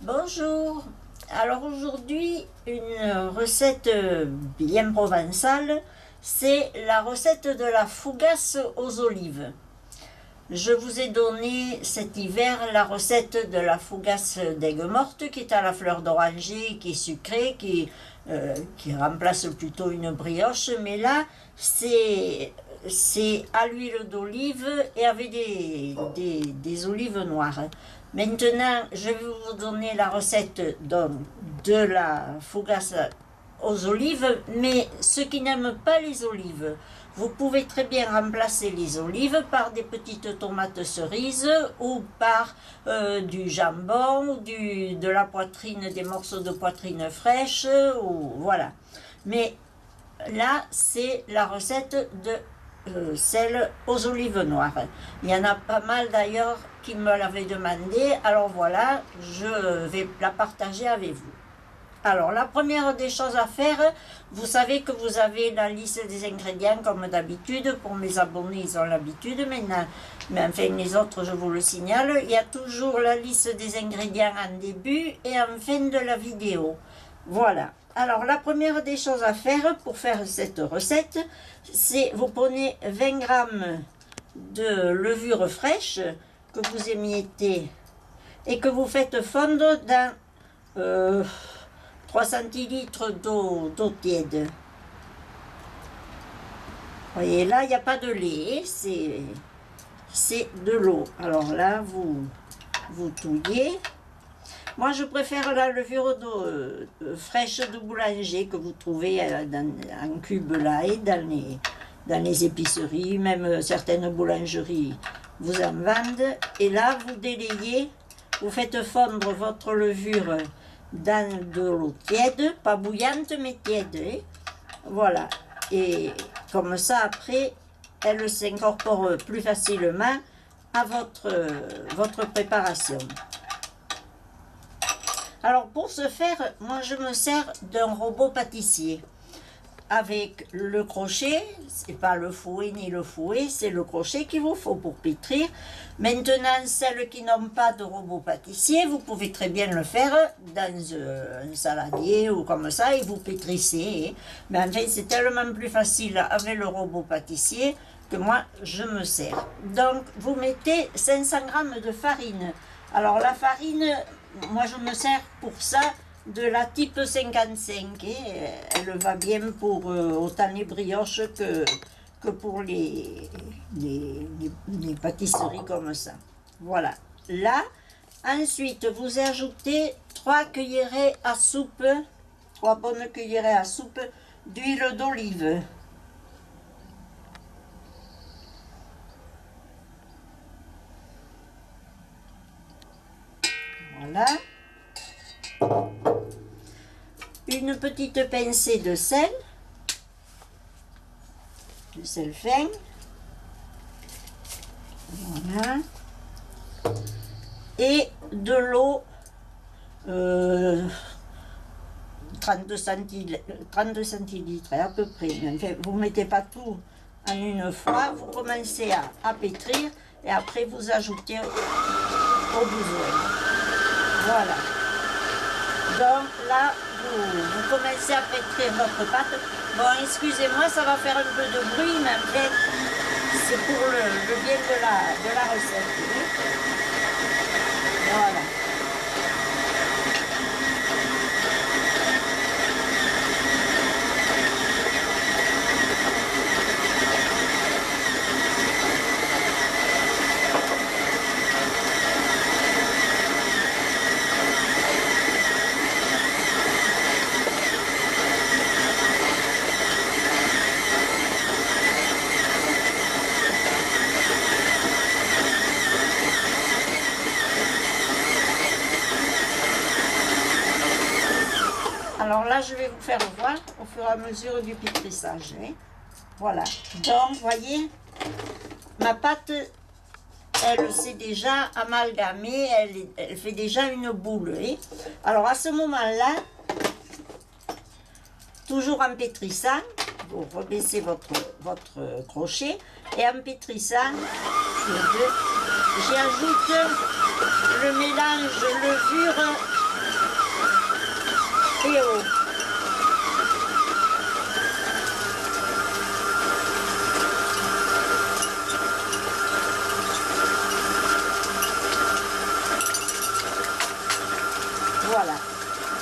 Bonjour. Alors aujourd'hui, une recette bien provençale, c'est la recette de la fougasse aux olives. Je vous ai donné cet hiver la recette de la fougasse d'aigues mortes qui est à la fleur d'oranger, qui est sucrée, qui remplace plutôt une brioche. Mais là, c'est à l'huile d'olive et avec des olives noires. Maintenant, je vais vous donner la recette de la fougasse aux olives, mais ceux qui n'aiment pas les olives, vous pouvez très bien remplacer les olives par des petites tomates cerises ou par du jambon, ou de la poitrine, des morceaux de poitrine fraîche, ou voilà. Mais là, c'est la recette de celle aux olives noires. Il y en a pas mal d'ailleurs qui me l'avaient demandé, alors voilà, je vais la partager avec vous. Alors la première des choses à faire, vous savez que vous avez la liste des ingrédients comme d'habitude. Pour mes abonnés, ils ont l'habitude maintenant, mais enfin les autres, je vous le signale, il y a toujours la liste des ingrédients en début et en fin de la vidéo. Voilà. Alors la première des choses à faire pour faire cette recette, c'est vous prenez 20 g de levure fraîche que vous émiettez et que vous faites fondre dans 3 centilitres d'eau tiède. Vous voyez là, il n'y a pas de lait, c'est de l'eau. Alors là, vous touillez. Moi, je préfère la levure fraîche de boulanger que vous trouvez en cube là et dans les épiceries, même certaines boulangeries vous en vendent. Et là, vous délayez, vous faites fondre votre levure dans de l'eau tiède, pas bouillante mais tiède. Hein? Voilà. Et comme ça, après, elle s'incorpore plus facilement à votre préparation. Alors pour ce faire, moi je me sers d'un robot pâtissier avec le crochet. C'est pas le fouet ni le fouet, c'est le crochet qu'il vous faut pour pétrir. Maintenant, celles qui n'ont pas de robot pâtissier, vous pouvez très bien le faire dans un saladier ou comme ça et vous pétrissez. Mais enfin, c'est tellement plus facile avec le robot pâtissier que moi je me sers. Donc vous mettez 500 g de farine. Alors la farine, moi je me sers pour ça de la type 55 et elle va bien pour autant les brioches que pour les pâtisseries comme ça. Voilà. Là, ensuite vous ajoutez 3 cuillerées à soupe, 3 bonnes cuillerées à soupe d'huile d'olive. Voilà. Une petite pincée de sel fin. Voilà. Et de l'eau 30 centilitres à peu près. Enfin, vous ne mettez pas tout en une fois, vous commencez à pétrir et après vous ajoutez au besoin. Voilà. Donc là, vous commencez à pétrir votre pâte. Bon, excusez-moi, ça va faire un peu de bruit, mais en fait, c'est pour le bien de la recette. Voilà. Alors là, je vais vous faire voir au fur et à mesure du pétrissage. Hein. Voilà. Donc, vous voyez, ma pâte, elle s'est déjà amalgamée, elle fait déjà une boule. Hein. Alors, à ce moment-là, toujours en pétrissant, vous rebaissez votre crochet et en pétrissant, j'ajoute le mélange levure et haut. Voilà.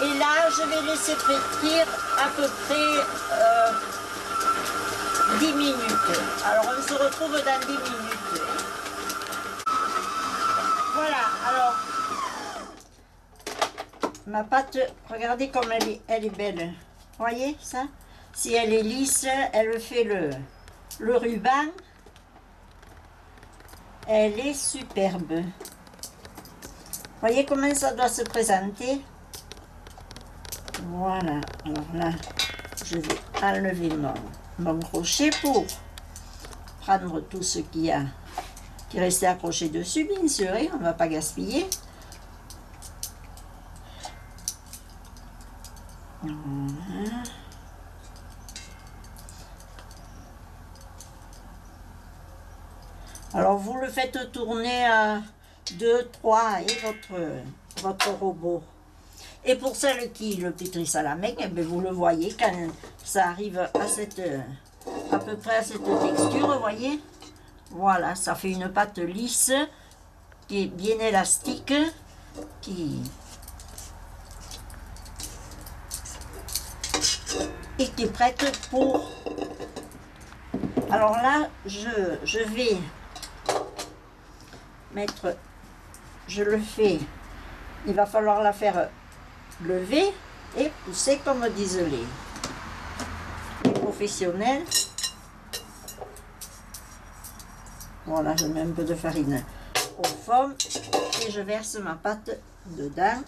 Et là, je vais laisser pétrir à peu près 10 minutes. Alors, on se retrouve dans 10 minutes. Voilà, alors, ma pâte, regardez comme elle est belle. Voyez ça? Si elle est lisse, elle fait le ruban. Elle est superbe. Voyez comment ça doit se présenter? Voilà, alors là, je vais enlever mon crochet pour prendre tout ce qui restait accroché dessus, bien sûr, hein, on ne va pas gaspiller. Voilà. Alors vous le faites tourner à 2, 3 et votre robot. Et pour celles qui le pétrissent à la main, eh bien, vous le voyez quand ça arrive à peu près à cette texture, vous voyez. Voilà, ça fait une pâte lisse qui est bien élastique, et qui est prête pour... Alors là, je vais mettre, je le fais, il va falloir la faire lever et pousser comme disent les professionnels. Voilà, je mets un peu de farine au fond et je verse ma pâte dedans.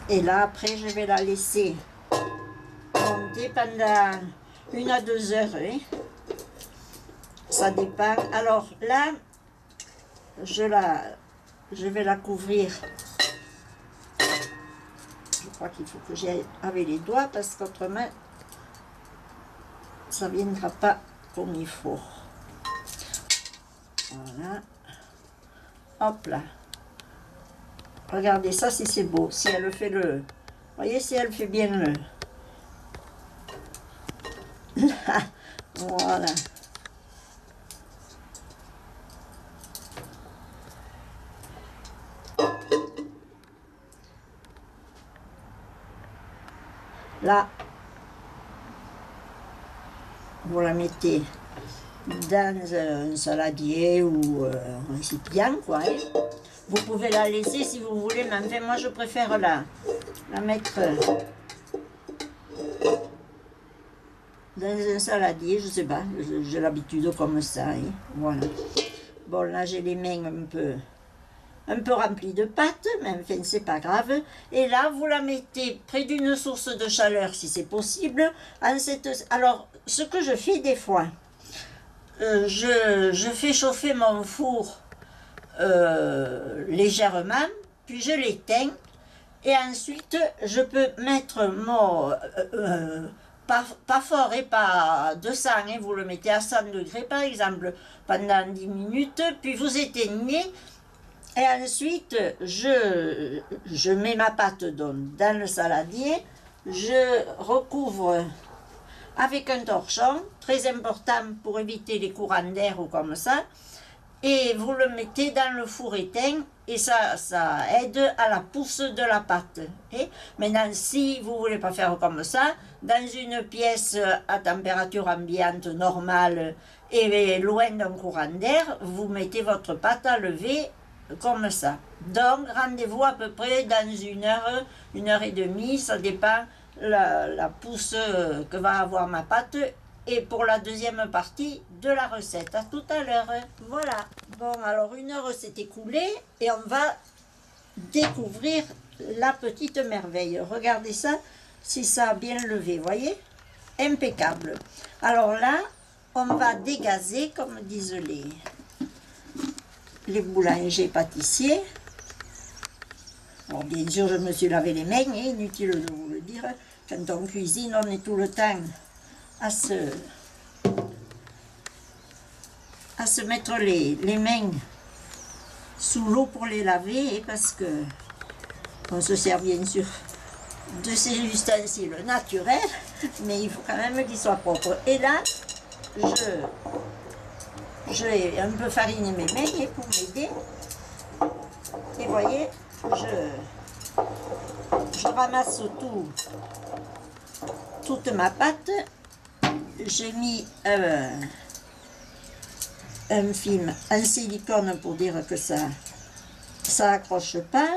Et là, après, je vais la laisser monter pendant 1 à 2 heures. Hein. Ça dépend. Alors là, je vais la couvrir. Je crois qu'il faut que j'y aille avec les doigts parce qu'autrement, ça ne viendra pas comme il faut. Voilà. Hop là. Regardez ça si c'est beau. Si elle fait le... Voyez si elle fait bien le... Voilà. Là, vous la mettez dans un saladier ou un récipient, quoi. Hein. Vous pouvez la laisser si vous voulez, mais enfin, moi je préfère la mettre dans un saladier, je sais pas, j'ai l'habitude comme ça. Hein. Voilà. Bon, là j'ai les mains un peu remplies de pâte, mais enfin c'est pas grave. Et là, vous la mettez près d'une source de chaleur si c'est possible. Alors, ce que je fais des fois, je fais chauffer mon four légèrement, puis je l'éteins et ensuite je peux mettre mon pas fort et pas 200, hein, vous le mettez à 100 degrés par exemple pendant 10 minutes, puis vous éteignez et ensuite je mets ma pâte dans le saladier, je recouvre avec un torchon, très important pour éviter les courants d'air ou comme ça. Et vous le mettez dans le four éteint et ça aide à la pousse de la pâte. Et maintenant, si vous ne voulez pas faire comme ça, dans une pièce à température ambiante normale et loin d'un courant d'air, vous mettez votre pâte à lever comme ça. Donc, rendez-vous à peu près dans 1 heure, 1 heure et demie, ça dépend la pousse que va avoir ma pâte. Et pour la deuxième partie de la recette, à tout à l'heure. Voilà. Bon, alors 1 heure s'est écoulée et on va découvrir la petite merveille. Regardez ça, si ça a bien levé, voyez? Impeccable. Alors là, on va dégazer, comme disent les boulangers pâtissiers. Bon, bien sûr, je me suis lavé les mains, inutile de vous le dire. Quand on cuisine, on est tout le temps à se mettre les mains sous l'eau pour les laver, parce que On se sert bien sûr de ces ustensiles naturels, mais il faut quand même qu'ils soient propres. Et là, je vais un peu fariner mes mains pour m'aider. Et vous voyez, je ramasse toute ma pâte. J'ai mis un film en silicone pour dire que ça accroche pas,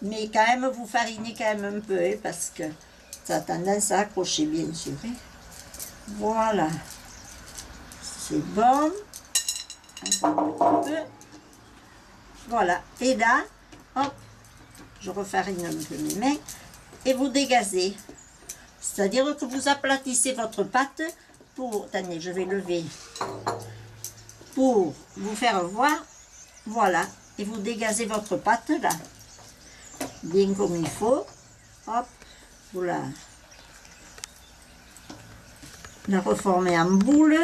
mais quand même vous farinez quand même un peu, hein, parce que ça a tendance à accrocher bien sûr. Hein. Voilà, c'est bon. Encore un petit peu. Voilà, et là, hop, je refarine un peu mes mains et vous dégazez. C'est-à-dire que vous aplatissez votre pâte pour, attendez, je vais lever, pour vous faire voir, voilà, et vous dégazez votre pâte là, bien comme il faut, hop, vous la reformez en boule,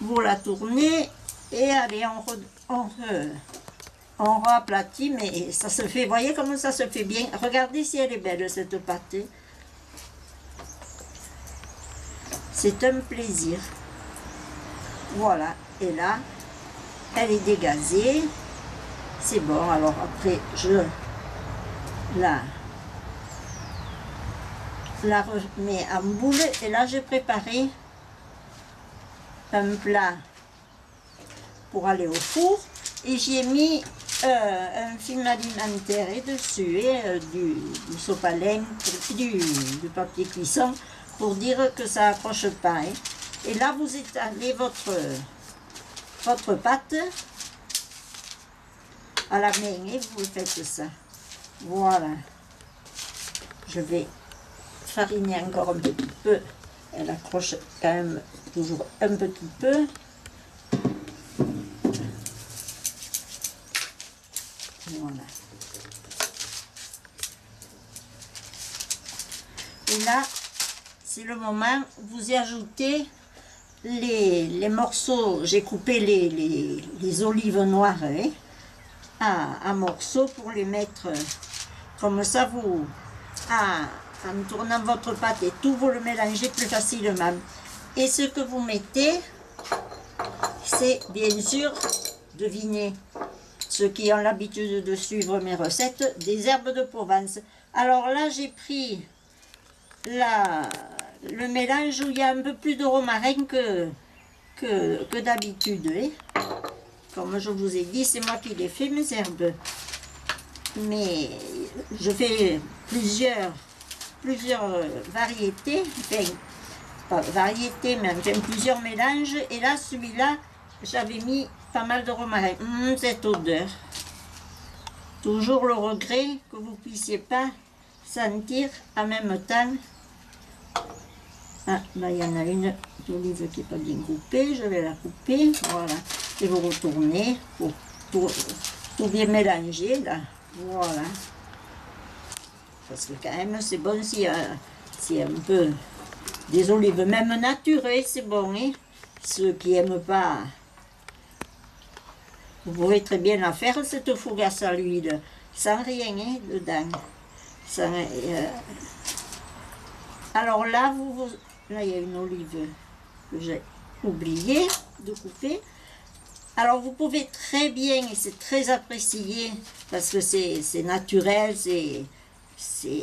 vous la tournez, et allez, on reaplatit, mais ça se fait, voyez comment ça se fait bien. Regardez si elle est belle cette pâte. C'est un plaisir. Voilà, et là, elle est dégazée. C'est bon, alors après, je la remets en boule. Et là, j'ai préparé un plat pour aller au four. Et j'y ai mis un film alimentaire et dessus et du sopalin, du papier cuisson pour dire que ça accroche pas. Hein. Et là vous étalez votre pâte à la main et vous faites ça. Voilà. Je vais fariner encore un petit peu. Elle accroche quand même toujours un petit peu. Voilà. Et là, c'est le moment, vous y ajoutez les morceaux, j'ai coupé les olives noires hein, en morceaux pour les mettre comme ça, vous, en tournant votre pâte et tout, vous le mélangez plus facilement. Et ce que vous mettez, c'est bien sûr, devinez, ceux qui ont l'habitude de suivre mes recettes, des herbes de Provence. Alors là, j'ai pris le mélange où il y a un peu plus de romarin que d'habitude. Hein. Comme je vous ai dit, c'est moi qui les fais, mes herbes. Mais je fais plusieurs variétés, enfin, pas variétés, mais enfin plusieurs mélanges. Et là, celui-là, j'avais mis pas mal de romarin. Cette odeur. Toujours le regret que vous ne puissiez pas sentir en même temps. Ah, là il y en a une d'olive qui n'est pas bien coupée. Je vais la couper. Voilà. Et vous retournez pour tout bien mélanger. Là. Voilà. Parce que quand même, c'est bon s'il y a un peu des olives, même naturelles, c'est bon. Hein? Ceux qui n'aiment pas. Vous pouvez très bien la faire, cette fougasse à l'huile, sans rien hein, dedans. Sans, alors là, là, il y a une olive que j'ai oublié de couper. Alors, vous pouvez très bien, et c'est très apprécié, parce que c'est naturel, c'est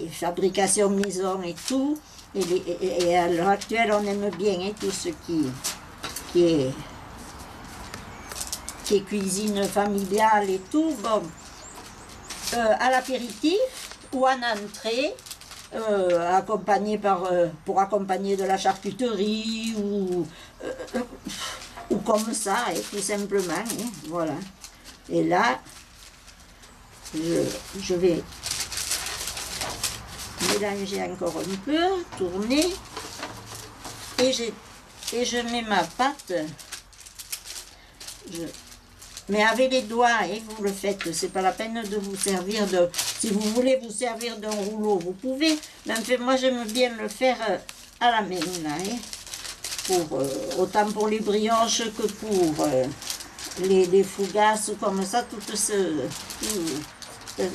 fabrication maison et tout. Et à l'heure actuelle, on aime bien hein, tout ce qui est cuisine familiale et tout, bon, à l'apéritif ou en entrée, accompagné pour accompagner de la charcuterie ou comme ça, et tout simplement, hein, voilà. Et là, je vais mélanger encore un peu, tourner, et je mets ma pâte. Mais avec les doigts, et vous le faites, c'est pas la peine de vous servir de... Si vous voulez vous servir d'un rouleau, vous pouvez. Mais en fait, moi, j'aime bien le faire à la main, là, hein, autant pour les brioches que pour les fougasses comme ça,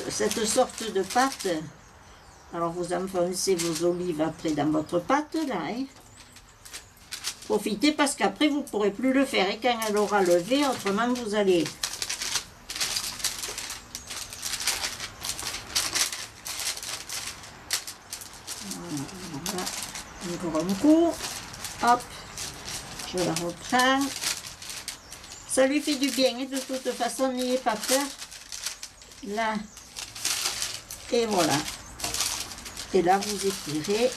cette sorte de pâte. Alors vous enfoncez vos olives après dans votre pâte là. Hein. Profitez parce qu'après vous ne pourrez plus le faire et quand elle aura levé, autrement vous allez voilà, encore un coup, hop, je la reprends. Ça lui fait du bien, et de toute façon, n'ayez pas peur. Là, et voilà. Et là, vous étirez.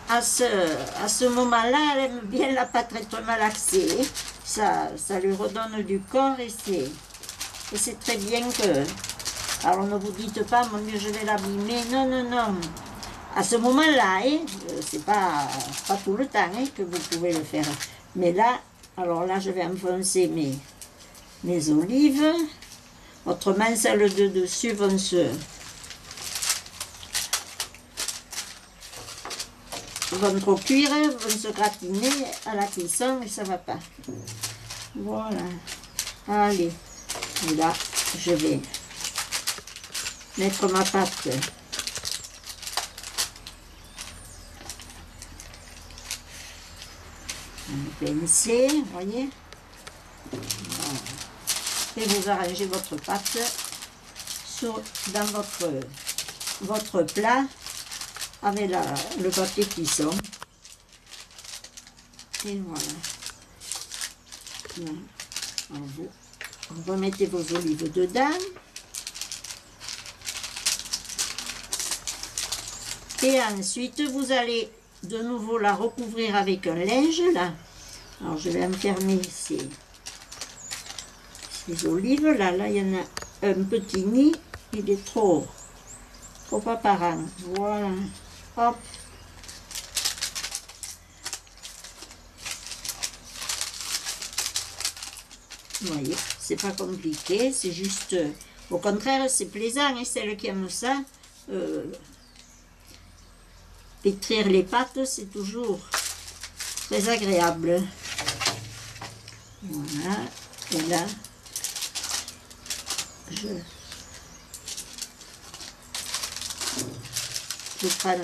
À ce moment-là, elle aime bien la pâte être malaxée. Ça lui redonne du corps et c'est très bien que... Alors ne vous dites pas, mon Dieu, je vais l'abîmer. Non, non, non. À ce moment-là, hein, c'est pas tout le temps hein, que vous pouvez le faire. Mais là, alors là, je vais enfoncer mes olives. Autrement, celles de dessus vont se trop cuire, vont se gratiner à la cuisson et ça va pas. Voilà. Allez. Et là, je vais mettre ma pâte. Pincer, vous voyez. Voilà. Et vous arrangez votre pâte dans votre plat avec le papier cuisson. Et voilà. Alors vous remettez vos olives dedans. Et ensuite, vous allez de nouveau la recouvrir avec un linge, là. Alors, je vais enfermer ces olives, là. Là, il y en a un petit nid. Il est trop apparent. Voilà. Hop. Vous voyez, c'est pas compliqué. C'est juste... au contraire, c'est plaisant. Et celles qui aiment ça... pétrir les pâtes, c'est toujours très agréable. Voilà. Et là, je prends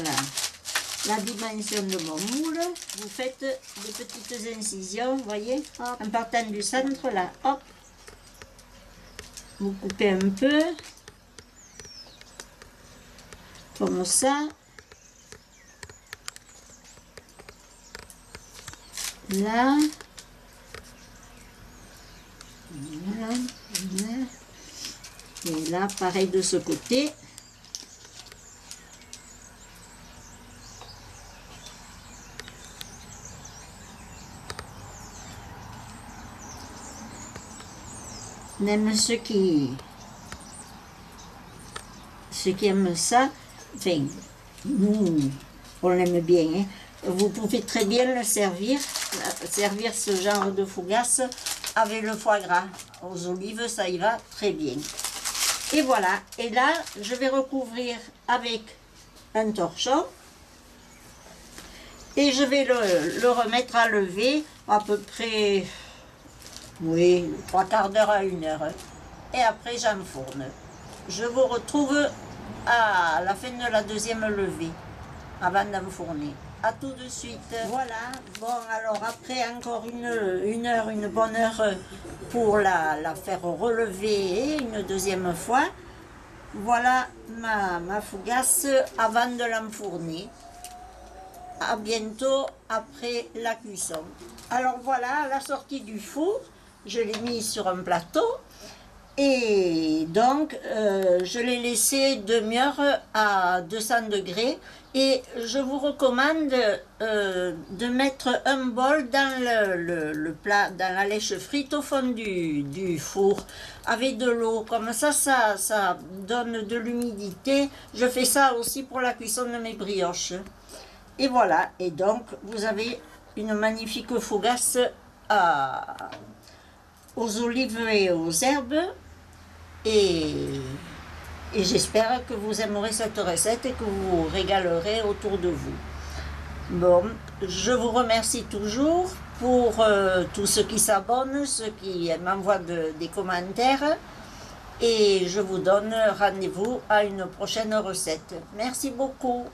la dimension de mon moule. Vous faites des petites incisions, vous voyez, en partant du centre, là, hop. Vous coupez un peu, comme ça. Là, voilà, voilà. Et là, pareil de ce côté. Même ceux qui aiment ça, enfin, nous, on l'aime bien, hein. Vous pouvez très bien le servir ce genre de fougasse avec le foie gras. Aux olives, ça y va très bien. Et voilà. Et là, je vais recouvrir avec un torchon. Et je vais le remettre à lever à peu près, oui, 3/4 d'heure à 1 heure. Et après, j'enfourne. Je vous retrouve à la fin de la deuxième levée, avant d'enfourner. À tout de suite. Voilà, bon alors après encore une bonne heure pour la faire relever une deuxième fois. Voilà ma fougasse avant de l'enfourner. À bientôt après la cuisson. Alors voilà, à la sortie du four, je l'ai mis sur un plateau. Et donc, je l'ai laissé demi-heure à 200 degrés. Et je vous recommande de mettre un bol dans le plat, dans la lèche frite au fond du four, avec de l'eau. Comme ça donne de l'humidité. Je fais ça aussi pour la cuisson de mes brioches. Et voilà. Et donc, vous avez une magnifique fougasse aux olives et aux herbes. Et j'espère que vous aimerez cette recette et que vous vous régalerez autour de vous. Bon, je vous remercie toujours pour tous ceux qui s'abonnent, ceux qui m'envoient des commentaires. Et je vous donne rendez-vous à une prochaine recette. Merci beaucoup.